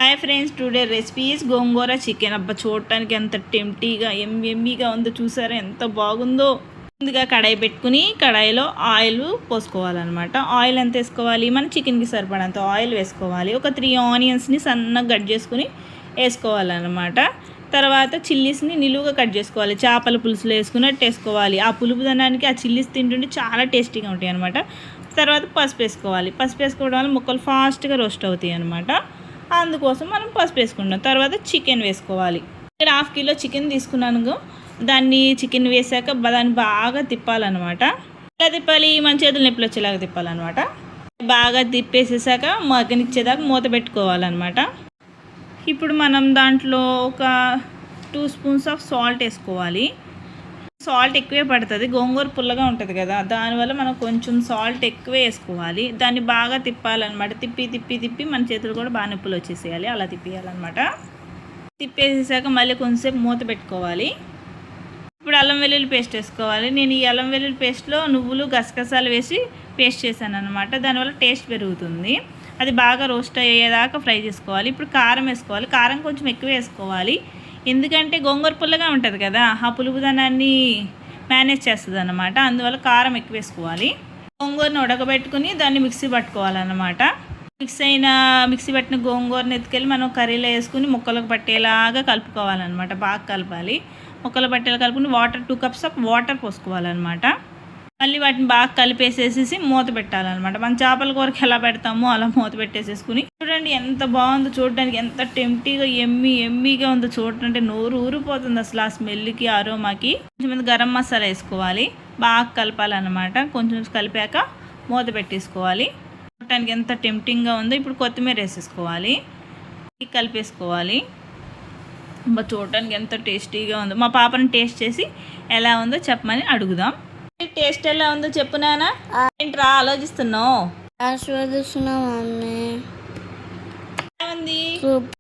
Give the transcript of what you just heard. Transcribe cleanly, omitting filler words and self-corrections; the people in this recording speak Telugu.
హాయ్ ఫ్రెండ్స్, టుడే రెసిపీస్ గోంగూర చికెన్. అబ్బా, చూడటానికి ఎంత టెంప్టీగా ఎమ్మీగా ఉందో చూసారా, ఎంత బాగుందో. ముందుగా కడాయి పెట్టుకుని కడాయిలో ఆయిల్ పోసుకోవాలన్నమాట. ఆయిల్ ఎంత వేసుకోవాలి, మన చికెన్కి సరిపడంత ఆయిల్ వేసుకోవాలి. ఒక 3 ఆనియన్స్ని సన్నగా కట్ చేసుకుని వేసుకోవాలన్నమాట. తర్వాత చిల్లీస్ని నిలువుగా కట్ చేసుకోవాలి. చేపల పులుసులో వేసుకున్నట్టు వేసుకోవాలి. ఆ పులుపుదనానికి ఆ చిల్లీస్ తింటుంటే చాలా టేస్టీగా ఉంటాయి అనమాట. తర్వాత పసుపు వేసుకోవాలి. పసుపు వేసుకోవడం వల్ల ముక్కలు ఫాస్ట్గా రోస్ట్ అవుతాయి అనమాట. అందుకోసం మనం పసుపు వేసుకుంటాం. తర్వాత చికెన్ వేసుకోవాలి. ఇక్కడ 1/2 కిలో చికెన్ తీసుకున్నాను. దాన్ని చికెన్ వేసాక దాన్ని బాగా తిప్పాలన్నమాట. ఎలా తిప్పాలి, మన చేతులు నొప్పులు వచ్చేలాగా తిప్పాలన్నమాట. బాగా తిప్పేసేసాక మగ్గనిచ్చేదాకా మూత పెట్టుకోవాలన్నమాట. ఇప్పుడు మనం దాంట్లో ఒక 2 స్పూన్స్ ఆఫ్ సాల్ట్ వేసుకోవాలి. సాల్ట్ ఎక్కువే పడుతుంది, గోంగూర పుల్లగా ఉంటుంది కదా, దానివల్ల మనం కొంచెం సాల్ట్ ఎక్కువే వేసుకోవాలి. దాన్ని బాగా తిప్పాలన్నమాట. తిప్పి తిప్పి తిప్పి మన చేతులు కూడా బాగా నొప్పులు వచ్చేసేయాలి. అలా తిప్పేయాలన్నమాట. తిప్పేసేసాక మళ్ళీ కొంచెంసేపు మూత పెట్టుకోవాలి. ఇప్పుడు అల్లం వెల్లుల్లి పేస్ట్ వేసుకోవాలి. నేను ఈ అల్లం వెల్లుల్లి పేస్ట్లో నువ్వులు గసగసాలు వేసి పేస్ట్ చేశాను అనమాట. దానివల్ల టేస్ట్ పెరుగుతుంది. అది బాగా రోస్ట్ అయ్యేదాకా ఫ్రై చేసుకోవాలి. ఇప్పుడు కారం వేసుకోవాలి. కారం కొంచెం ఎక్కువ వేసుకోవాలి, ఎందుకంటే గోంగూర పుల్లగా ఉంటుంది కదా, ఆ పులుపుదనాన్ని మేనేజ్ చేస్తుంది అన్నమాట. అందువల్ల కారం ఎక్కువ వేసుకోవాలి. గోంగూరను ఉడకబెట్టుకుని దాన్ని మిక్సీ పట్టుకోవాలన్నమాట. మిక్సీ పట్టిన గోంగూరని ఎత్తుకెళ్ళి మనం కర్రీలో వేసుకుని ముక్కలకు పట్టేలాగా కలుపుకోవాలన్నమాట. బాగా కలపాలి. ముక్కలు పట్టేలా కలుపుకుని 2 కప్స్ ఆఫ్ వాటర్ పోసుకోవాలన్నమాట. మళ్ళీ వాటిని బాగా కలిపేసేసి మూత పెట్టాలన్నమాట. మన చేపల కూరకి ఎలా పెడతామో అలా మూత పెట్టేసేసుకుని, చూడండి ఎంత బాగుందో, చూడడానికి ఎంత టెంప్టీగా ఎమ్మీగా ఉందో. చూడండి నోరు ఊరిపోతుంది అసలు ఆ స్మెల్కి, అరోమాకి. కొంచెం గరం మసాలా వేసుకోవాలి. బాగా కలపాలన్నమాట. కొంచెం కలిపాక మూత పెట్టేసుకోవాలి. చూడటానికి ఎంత టెంప్టింగ్గా ఉందో. ఇప్పుడు కొత్తిమీర వేసేసుకోవాలి, కలిపేసుకోవాలి. చూడటానికి ఎంత టేస్టీగా ఉందో. మా పాపని టేస్ట్ చేసి ఎలా ఉందో చెప్పమని అడుగుదాం. టేస్ట్ ఎలా ఉందో చెప్పు నాన్న. ఏంట్రా ఆలోచిస్తున్నావు? ఆస్వాదిస్తున్నాం.